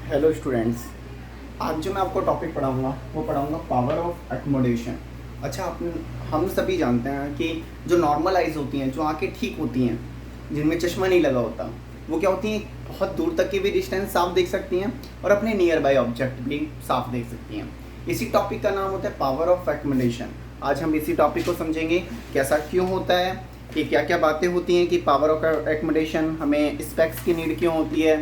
Hello students. आज जो मैं आपको टॉपिक पढ़ाऊंगा वो पढ़ाऊंगा पावर ऑफ एकोमोडेशन। अच्छा, हम सभी जानते हैं कि जो नॉर्मल आइज़ होती हैं, जो आंखें ठीक होती हैं, जिनमें चश्मा नहीं लगा होता, वो क्या होती हैं, बहुत दूर तक की भी डिस्टेंस साफ देख सकती हैं और अपने नियर बाय ऑब्जेक्ट भी साफ देख सकती हैं। इसी टॉपिक का नाम होता है पावर ऑफ एकोमोडेशन। आज हम इसी टॉपिक को समझेंगे कि ऐसा क्यों होता है, कि क्या क्या बातें होती हैं कि पावर ऑफ एकोमोडेशन, हमें स्पेक्स की नीड क्यों होती है,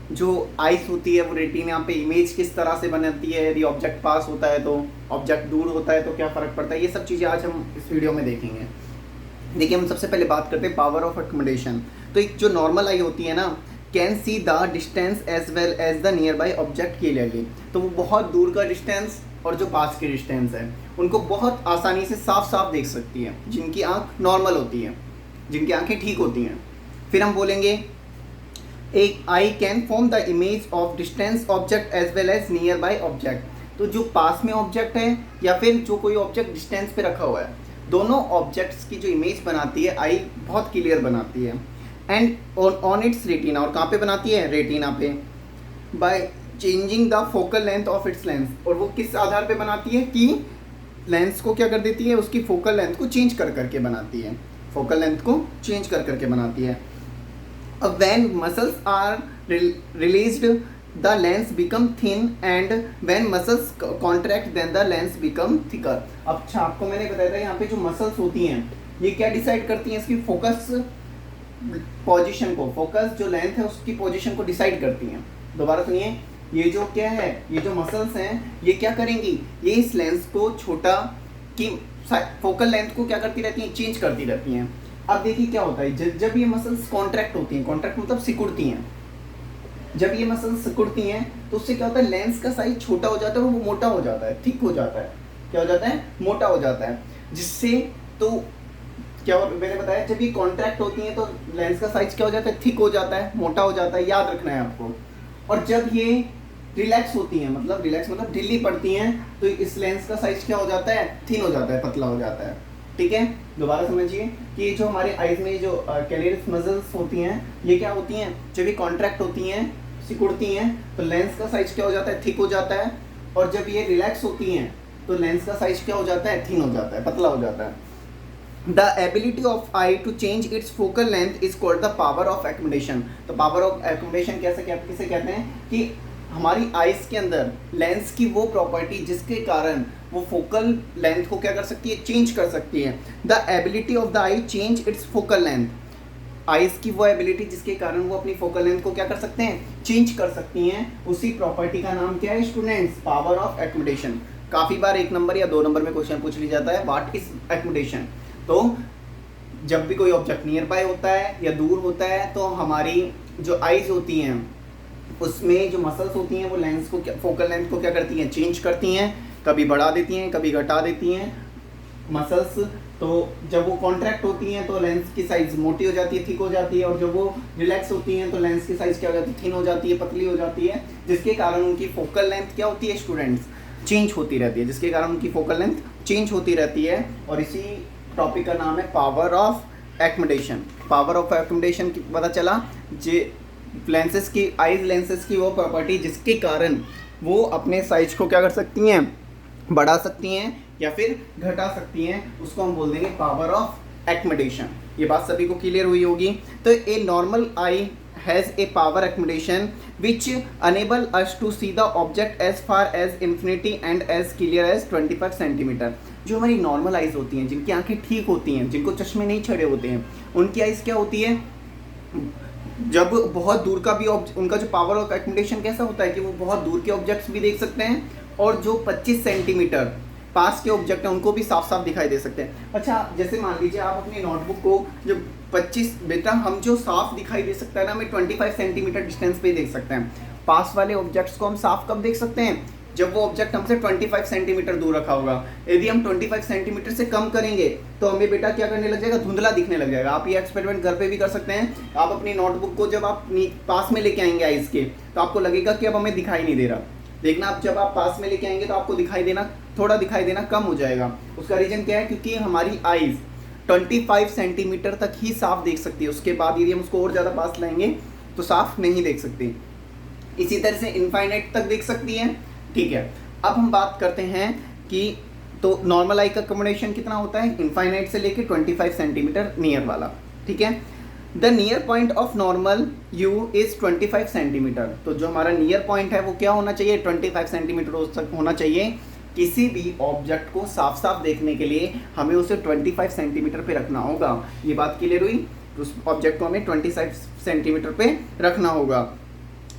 जो आइस होती है वो रेटिना पे इमेज किस तरह से बनती है, यदि ऑब्जेक्ट पास होता है तो, ऑब्जेक्ट दूर होता है तो क्या फ़र्क पड़ता है। ये सब चीज़ें आज हम इस वीडियो में देखेंगे। देखिए, हम सबसे पहले बात करते हैं पावर ऑफ एकोमोडेशन। तो एक जो नॉर्मल आई होती है ना, can see the distance as well as the nearby object clearly. तो वो बहुत दूर का डिस्टेंस और जो पास की डिस्टेंस है उनको बहुत आसानी से साफ साफ देख सकती है, जिनकी आँख नॉर्मल होती है, जिनकी आँखें ठीक होती हैं। फिर हम बोलेंगे एक eye can form the image of distance object as well as nearby object. तो जो पास में ऑब्जेक्ट है या फिर जो कोई ऑब्जेक्ट डिस्टेंस पे रखा हुआ है, दोनों ऑब्जेक्ट्स की जो इमेज बनाती है आई बहुत क्लियर बनाती है। एंड ऑन इट्स रेटिना, और कहाँ पे बनाती है, रेटिना पे, by changing the focal length of its lens. और वो किस आधार पे बनाती है कि लेंस को क्या कर देती है, उसकी फोकल लेंथ को चेंज कर करके बनाती है, फोकल लेंथ को चेंज कर करके बनाती है। When muscles are released, the lens become thin, and when muscles contract, then the lens become thicker. अच्छा, आपको मैंने बताया था यहाँ पे जो मसल्स होती हैं ये क्या डिसाइड करती हैं, इसकी फोकस पोजीशन को, फोकस जो लेंथ है उसकी पोजीशन को डिसाइड करती हैं। दोबारा सुनिए, ये जो क्या है, ये जो मसल्स हैं ये क्या करेंगी, ये इस लेंस को छोटा की फोकल लेंथ को क्या करती रहती हैं, चेंज करती रहती हैं। अब देखिए क्या होता है, जब ये मसल्स कॉन्ट्रैक्ट होती हैं, कॉन्ट्रैक्ट मतलब सिकुड़ती हैं, जब ये मसल्स सिकुड़ती हैं तो उससे क्या होता है, लेंस का साइज छोटा हो जाता है, वो मोटा हो जाता है, थिक हो जाता है। क्या हो जाता है, मोटा हो जाता है। जिससे तो क्या मैंने बताया, जब ये कॉन्ट्रैक्ट होती हैं तो लेंस का साइज क्या हो जाता है, थिक हो जाता है, मोटा हो जाता है, याद रखना है आपको। और जब ये रिलैक्स होती हैं, मतलब रिलैक्स मतलब ढीली पड़ती हैं, तो इस लेंस का साइज क्या हो जाता है, थिन हो जाता है, पतला हो जाता है। ठीक है, दोबारा समझिए कि जो हमारे आइज में जो कैलियस मसल्स होती हैं ये क्या होती हैं, जब ये कॉन्ट्रैक्ट होती हैं, सिकुड़ती हैं, तो लेंस का साइज क्या हो जाता है, थिक हो जाता है। और जब ये रिलैक्स होती हैं तो लेंस का साइज क्या हो जाता है, थिन हो जाता है, पतला हो जाता है। The ability of eye to change its focal length is called the power of accommodation. तो पावर ऑफ एकोमोडेशन किसे कहते हैं, कि हमारी आइज के अंदर लेंस की वो प्रॉपर्टी जिसके कारण वो फोकल लेंथ को क्या कर सकती है, चेंज कर सकती है। The ability of the I change its focal length, eyes की वो एबिलिटी जिसके कारण वो अपनी फोकल लेंथ को क्या कर सकते हैं, चेंज कर सकती हैं। उसी प्रॉपर्टी का नाम क्या है स्टूडेंट्स, पावर ऑफ एकोमोडेशन। काफ़ी बार 1 नंबर या 2 नंबर में क्वेश्चन पूछ लिया जाता है, व्हाट इज एकोमोडेशन। तो जब भी कोई ऑब्जेक्ट नियर बाय होता है या दूर होता है तो हमारी जो आइज होती हैं उसमें जो मसल्स होती हैं वो लेंस को, फोकल लेंथ को क्या करती हैं, चेंज करती हैं, कभी बढ़ा देती हैं, कभी घटा देती हैं मसल्स। तो जब वो कॉन्ट्रैक्ट होती हैं तो लेंस की साइज मोटी हो जाती है, थिक हो जाती है, और जब वो रिलैक्स होती हैं तो लेंस की साइज क्या हो जाती है, थिन हो जाती है, पतली हो जाती है, जिसके कारण उनकी फोकल लेंथ क्या होती है स्टूडेंट्स, चेंज होती रहती है, जिसके कारण उनकी फोकल लेंथ चेंज होती रहती है। और इसी टॉपिक का नाम है power of accommodation. Power of accommodation पता चला, जे लेंसेज की, आइज लेंसेज की वो प्रॉपर्टी जिसके कारण वो अपने साइज को क्या कर सकती हैं, बढ़ा सकती हैं या फिर घटा सकती हैं, उसको हम बोल देंगे पावर ऑफ एकोमोडेशन। ये बात सभी को क्लियर हुई होगी। तो a normal eye has a power accommodation which enable us to see the object as far as infinity and as clear as 25 centimetre. जो हमारी नॉर्मल आइज होती हैं, जिनकी आंखें ठीक होती हैं, जिनको चश्मे नहीं चढ़े होते हैं, उनकी आइज क्या होती है, जब बहुत दूर का भी उनका जो पावर ऑफ एकोमोडेशन कैसा होता है कि वो बहुत दूर के ऑब्जेक्ट्स भी देख सकते हैं, और जो 25 सेंटीमीटर पास के ऑब्जेक्ट हैं उनको भी साफ साफ दिखाई दे सकते हैं। अच्छा, जैसे मान लीजिए आप अपनी नोटबुक को, जब 25 बेटा हम जो साफ दिखाई दे सकता है ना, हमें 25 सेंटीमीटर डिस्टेंस पे देख सकते हैं। पास वाले ऑब्जेक्ट्स को हम साफ कब देख सकते हैं, जब वो ऑब्जेक्ट हमसे 25 सेंटीमीटर दूर रखा होगा। यदि हम 25 सेंटीमीटर से कम करेंगे तो हमें बेटा क्या करने लग जाएगा, धुंधला दिखने लग जाएगा। आप ये एक्सपेरिमेंट घर पे भी कर सकते हैं। आप अपनी नोटबुक को जब आप पास में लेके आएंगे आइज के, तो आपको लगेगा कि अब हमें दिखाई नहीं दे रहा। देखना, आप जब आप पास में लेके आएंगे तो आपको दिखाई देना, थोड़ा दिखाई देना कम हो जाएगा। उसका रीज़न क्या है, क्योंकि हमारी आइज 25 सेंटीमीटर तक ही साफ देख सकती है, उसके बाद यदि हम उसको और ज़्यादा पास लाएंगे तो साफ नहीं देख सकते। इसी तरह से इनफाइनाइट तक देख सकती है। ठीक है, अब हम बात करते हैं कि तो नॉर्मल आई का अकोमोडेशन कितना होता है, इनफाइनाइट से लेके 25 सेंटीमीटर नियर वाला। ठीक है, the near point of normal you is 25 centimetre. तो जो हमारा नियर पॉइंट है वो क्या होना चाहिए, 25 सेंटीमीटर होना चाहिए। किसी भी ऑब्जेक्ट को साफ साफ देखने के लिए हमें उसे 25 सेंटीमीटर पे रखना होगा। ये बात क्लियर हुई, उस ऑब्जेक्ट को हमें 25 सेंटीमीटर पे रखना होगा।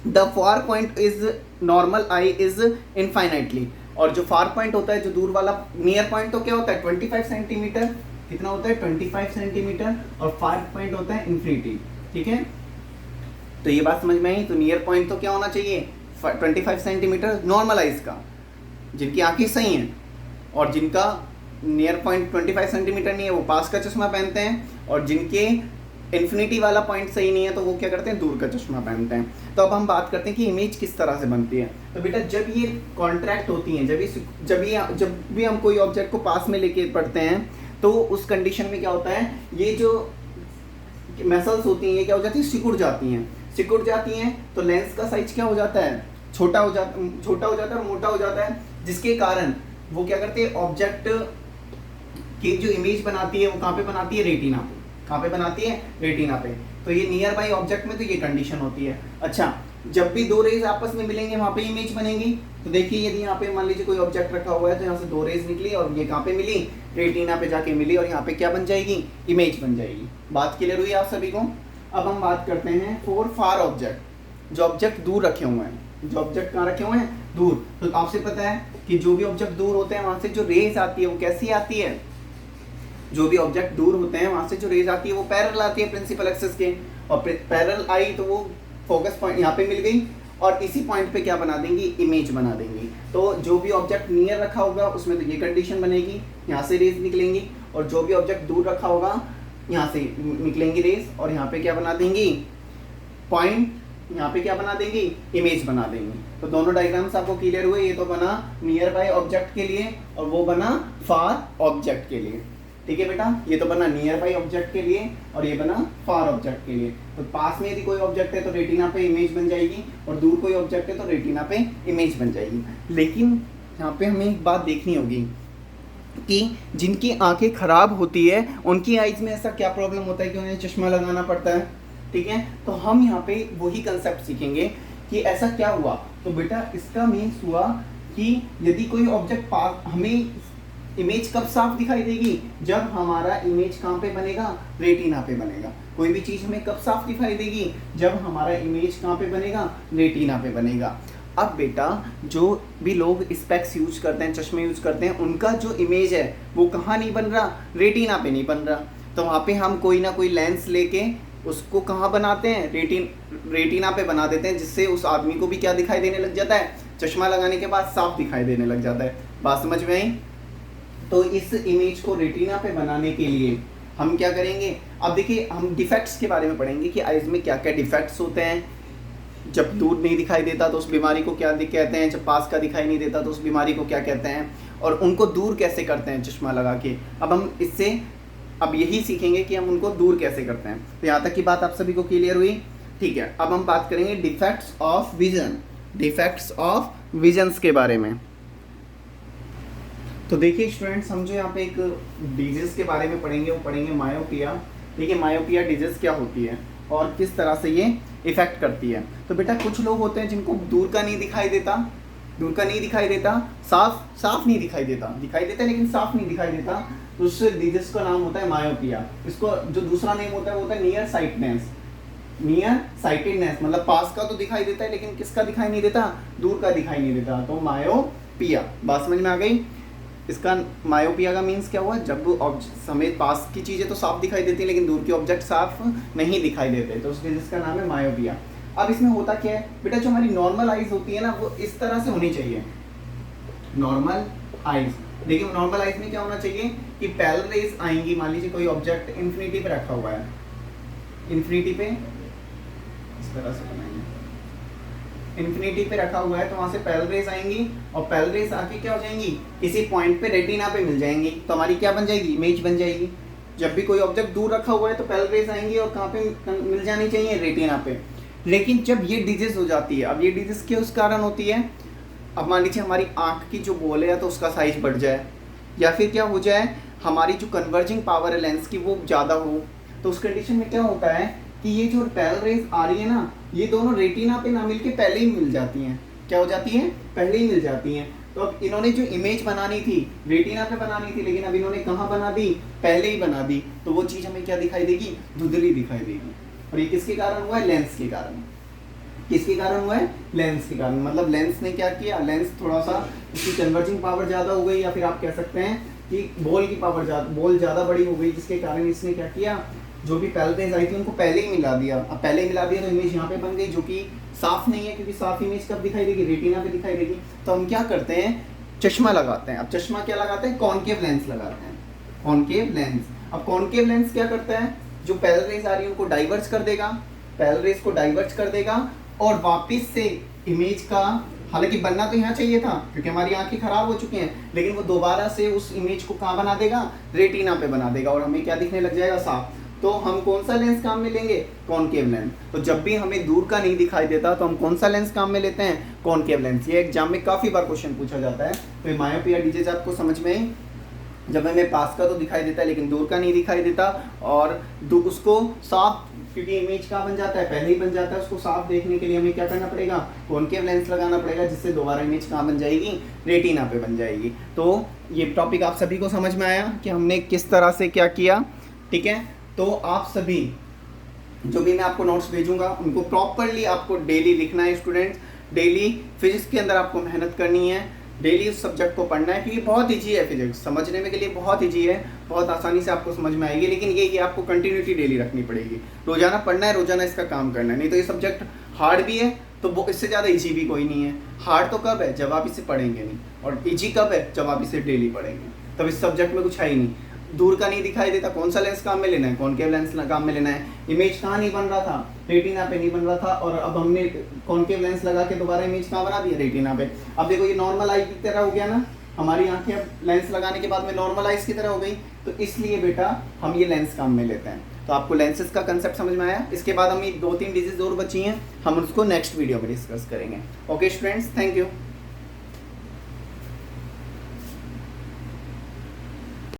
The far point is normal I is infinitely, और जो फार पॉइंट होता है, जो दूर वाला नियर पॉइंट तो क्या होता है 25 सेंटीमीटर, कितना होता है 25 सेंटीमीटर, और फार पॉइंट होता है इन्फिनिटी। ठीक है, तो ये बात समझ में आई। तो नियर पॉइंट तो क्या होना चाहिए 25 सेंटीमीटर नॉर्मल आइज का, जिनकी आंखें सही हैं, और जिनका नियर पॉइंट 25 सेंटीमीटर नहीं है वो पास का चश्मा पहनते हैं, और जिनके इन्फिनिटी वाला पॉइंट सही नहीं है तो वो क्या करते हैं, दूर का चश्मा पहनते हैं। तो अब हम बात करते हैं कि इमेज किस तरह से बनती है। तो बेटा जब ये कॉन्ट्रैक्ट होती हैं, जब भी हम कोई ऑब्जेक्ट को पास में लेके पढ़ते हैं, तो उस कंडीशन में क्या होता है, ये जो मसल्स होती हैं ये क्या हो जाती है, सिकुड़ जाती हैं। तो लेंस का साइज क्या हो जाता है, छोटा हो जाता है और मोटा हो जाता है, जिसके कारण वो क्या करते हैं, ऑब्जेक्ट की जो इमेज बनाती है वो कहाँ पे बनाती है, रेटिना पे। कहाँ पे बनाती है, रेटिना पे। तो ये नियर बाई ऑब्जेक्ट में तो ये कंडीशन होती है। अच्छा, जब भी दो रेज आपस में मिलेंगे वहाँ पे इमेज बनेगी। तो देखिए यदि यहाँ पे मान लीजिए कोई ऑब्जेक्ट रखा हुआ है, तो यहाँ से दो रेज निकली और ये कहाँ पे मिली, रेटिना पे जाके मिली, और यहाँ पे क्या बन जाएगी, इमेज बन जाएगी। बात क्लियर हुई आप सभी को। अब हम बात करते हैं फॉर फार ऑब्जेक्ट, जो ऑब्जेक्ट दूर रखे हुए हैं, जो ऑब्जेक्ट कहाँ रखे हुए हैं, दूर। तो आपसे पता है कि जो भी ऑब्जेक्ट दूर होते हैं वहाँ से जो रेज आती है वो कैसी आती है, जो भी ऑब्जेक्ट दूर होते हैं वहाँ से जो रेज आती है वो पैरेलल आती है प्रिंसिपल एक्सिस के, और पैरेलल आई तो वो फोकस पॉइंट यहाँ पे मिल गई, और इसी पॉइंट पे क्या बना देंगी, इमेज बना देंगी। तो जो भी ऑब्जेक्ट नियर रखा होगा उसमें तो ये कंडीशन बनेगी, यहाँ से रेज निकलेंगी, और जो भी ऑब्जेक्ट दूर रखा होगा यहाँ से निकलेंगी रेज, और यहाँ पे क्या बना देंगी, पॉइंट, यहाँ पे क्या बना देंगी, इमेज बना देंगी। तो दोनों डायग्राम्स आपको क्लियर हुए। ये तो बना नियर बाय ऑब्जेक्ट के लिए और वो बना फार ऑब्जेक्ट के लिए। ठीक है बेटा, ये तो बना नियर बाय ऑब्जेक्ट के लिए और ये बना फार ऑब्जेक्ट के लिए। तो पास में यदि कोई ऑब्जेक्ट है तो रेटिना पे इमेज बन जाएगी, और दूर कोई ऑब्जेक्ट है तो रेटिना पे इमेज बन जाएगी। लेकिन यहाँ पे हमें एक बात देखनी होगी कि जिनकी आंखें खराब होती है उनकी आइज में ऐसा क्या प्रॉब्लम होता है कि उन्हें चश्मा लगाना पड़ता है। ठीक है, तो हम यहाँ पे वही कंसेप्ट सीखेंगे कि ऐसा क्या हुआ। तो बेटा इसका मीन्स हुआ कि यदि कोई ऑब्जेक्ट पास, हमें इमेज कब साफ दिखाई देगी, जब हमारा इमेज कहाँ पे बनेगा, रेटिना पे बनेगा। कोई भी चीज़ हमें कब साफ दिखाई देगी, जब हमारा इमेज कहाँ पे बनेगा, रेटिना पे बनेगा। अब बेटा जो भी लोग स्पेक्स यूज करते हैं, चश्मे यूज करते हैं, उनका जो इमेज है वो कहाँ नहीं बन रहा, रेटिना पे नहीं बन रहा। तो वहाँ पे हम कोई ना कोई लेंस लेके उसको कहाँ बनाते हैं, रेटिना पे बना देते हैं, जिससे उस आदमी को भी क्या दिखाई देने लग जाता है, चश्मा लगाने के बाद साफ दिखाई देने लग जाता है। बात समझ में आई। तो इस इमेज को रेटिना पे बनाने के लिए हम क्या करेंगे, अब देखिए हम डिफेक्ट्स के बारे में पढ़ेंगे कि आइज में क्या क्या डिफेक्ट्स होते हैं। जब दूर नहीं दिखाई देता तो उस बीमारी को क्या कहते हैं, जब पास का दिखाई नहीं देता तो उस बीमारी को क्या कहते हैं, और उनको दूर कैसे करते हैं चश्मा लगा के। अब हम इससे अब यही सीखेंगे कि हम उनको दूर कैसे करते हैं। तो यहाँ तक की बात आप सभी को क्लियर हुई। ठीक है, अब हम बात करेंगे defects of vision, defects of visions के बारे में। तो देखिए स्टूडेंट्स, हम जो यहाँ पे एक डिजीज के बारे में पढ़ेंगे वो पढ़ेंगे मायोपिया। देखिए मायोपिया डिजीज क्या होती है और किस तरह से ये इफेक्ट करती है। तो बेटा कुछ लोग होते हैं जिनको दूर का नहीं दिखाई देता, दूर का नहीं दिखाई देता, साफ नहीं दिखाई देता है लेकिन साफ नहीं दिखाई देता, तो उस डिजीज का नाम होता है मायोपिया। इसको जो दूसरा नेम होता है वो होता है नियर साइटनेस, नियर साइटेडनेस, मतलब पास का तो दिखाई देता है लेकिन किसका दिखाई नहीं देता, दूर का दिखाई नहीं देता, तो मायोपिया। बात समझ में आ गई। इसका मायोपिया का मीन्स क्या हुआ, जब समेत पास की चीज़ें तो साफ दिखाई देती है लेकिन दूर के ऑब्जेक्ट साफ नहीं दिखाई देते, तो उस डिजीज का नाम है मायोपिया। अब इसमें होता क्या है बेटा, जो हमारी नॉर्मल आइज होती है ना वो इस तरह से होनी चाहिए, नॉर्मल आइज। देखिए नॉर्मल आइज में क्या होना चाहिए कि पैरेलल रेज आएंगी। मान लीजिए कोई ऑब्जेक्ट इन्फिनिटी पे रखा हुआ है, इन्फिनिटी पे इस तरह से बनाएंगे, इन्फिनिटी पे रखा हुआ है तो वहां से पैरेलल रेज आएंगी और पैरेलल रेज आके क्या हो जाएंगी, किसी पॉइंट पे रेटिना पे मिल जाएंगी, तो हमारी क्या बन जाएगी, इमेज बन जाएगी। जब भी कोई ऑब्जेक्ट दूर रखा हुआ है तो पैरेलल रेज आएंगी और कहाँ पे मिल जानी चाहिए, रेटिना पे। लेकिन जब ये डिजीज हो जाती है, अब ये डिजीज किस कारण होती है, अब मान लीजिए हमारी आँख की जो बॉल है तो उसका साइज बढ़ जाए, या फिर क्या हो जाए हमारी जो कन्वर्जिंग पावर है लेंस की वो ज़्यादा हो, तो उस कंडीशन में क्या होता है कि ये जो पैरेलल रेज आ रही है ना, ये दोनों रेटिना पे ना मिलके पहले ही मिल जाती हैं। क्या हो जाती हैं? पहले ही मिल जाती हैं। तो अब इन्होंने जो इमेज बनानी थी रेटिना पे बनानी थी, लेकिन अब इन्होंने कहाँ बना दी? पहले ही बना दी। तो वो चीज़ हमें क्या दिखाई देगी? धुंधली दिखाई देगी। और ये किसके कारण हुआ है? लेंस के कारण। किसके कारण हुआ है? लेंस के कारण। मतलब लेंस ने क्या किया, लेंस थोड़ा सा उसकी कन्वर्जिंग पावर ज़्यादा हो गई, या फिर आप कह सकते हैं कि बॉल की पावर बॉल ज़्यादा बड़ी हो गई, जिसके कारण इसने क्या किया, जो भी पैरेलल रेज आई थी उनको पहले ही मिला दिया। अब पहले ही मिला दिया तो इमेज यहाँ पे बन गई, जो कि साफ नहीं है, क्योंकि साफ इमेज कब दिखाई देगी? रेटिना पे दिखाई देगी। तो हम क्या करते हैं? चश्मा लगाते हैं। अब चश्मा क्या लगाते हैं? कॉनकेव लेंस लगाते हैं, कॉनकेव लेंस। अब कॉनकेव लेंस क्या करता है, जो पैरेलल रेज आ रही है उनको डाइवर्ज कर देगा, पैरेलल रेज को डाइवर्ज कर देगा, और वापस से इमेज का, हालांकि बनना तो यहाँ चाहिए था क्योंकि हमारी आंखें खराब हो चुकी हैं, लेकिन वो दोबारा से उस इमेज को कहाँ बना देगा? रेटिना पे बना देगा, और हमें क्या दिखने लग जाएगा? साफ। तो हम कौन सा लेंस काम में लेंगे? Concave lens. तो जब भी हमें दूर का नहीं दिखाई देता तो हम कौन सा लेंस काम में लेते हैं? Concave lens. ये एग्जाम में काफ़ी बार क्वेश्चन पूछा जाता है। तो मायोपिया डिजीज आपको समझ में, जब हमें पास का तो दिखाई देता है लेकिन दूर का नहीं दिखाई देता, और उसको साफ, क्योंकि इमेज का बन जाता है, पहले ही बन जाता है, उसको साफ देखने के लिए हमें क्या करना पड़ेगा? कॉनकेव लेंस लगाना पड़ेगा, जिससे दोबारा इमेज कहाँ बन जाएगी? रेटिना पे बन जाएगी। तो ये टॉपिक आप सभी को समझ में आया कि हमने किस तरह से क्या किया, ठीक है। तो आप सभी, जो भी मैं आपको नोट्स भेजूंगा उनको प्रॉपरली आपको डेली लिखना है स्टूडेंट्स। डेली फिजिक्स के अंदर आपको मेहनत करनी है, डेली उस सब्जेक्ट को पढ़ना है, क्योंकि बहुत ईजी है फिजिक्स, समझने में के लिए बहुत ईजी है, बहुत आसानी से आपको समझ में आएगी। लेकिन ये आपको कंटिन्यूटी डेली रखनी पड़ेगी, रोजाना पढ़ना है, रोजाना इसका काम करना है। नहीं तो ये सब्जेक्ट हार्ड भी है तो वो इससे ज़्यादा ईजी भी कोई नहीं है। हार्ड तो कब है? जब आप इसे पढ़ेंगे नहीं, और ईजी कब है? जब आप इसे डेली पढ़ेंगे। तब इस सब्जेक्ट में कुछ है ही नहीं। दूर का नहीं दिखाई देता, कौन सा लेंस काम में लेना है? कॉनकेव लेंस काम में लेना है। इमेज कहाँ नहीं बन रहा था? रेटिना पे नहीं बन रहा था, और अब हमने कॉनकेव लेंस लगा के दोबारा इमेज कहाँ बना दी? रेटिना पे। अब देखो ये नॉर्मल आई की तरह हो गया ना, हमारी आंखें अब लेंस लगाने के बाद में नॉर्मल आइज की तरह हो गई। तो इसलिए बेटा हम ये लेंस काम में लेते हैं। तो आपको लेंसेज का कंसेप्ट समझ में आया। इसके बाद हम 2-3 डिजीज और बची हैं, हम उसको नेक्स्ट वीडियो में डिस्कस करेंगे। Okay students, thank you.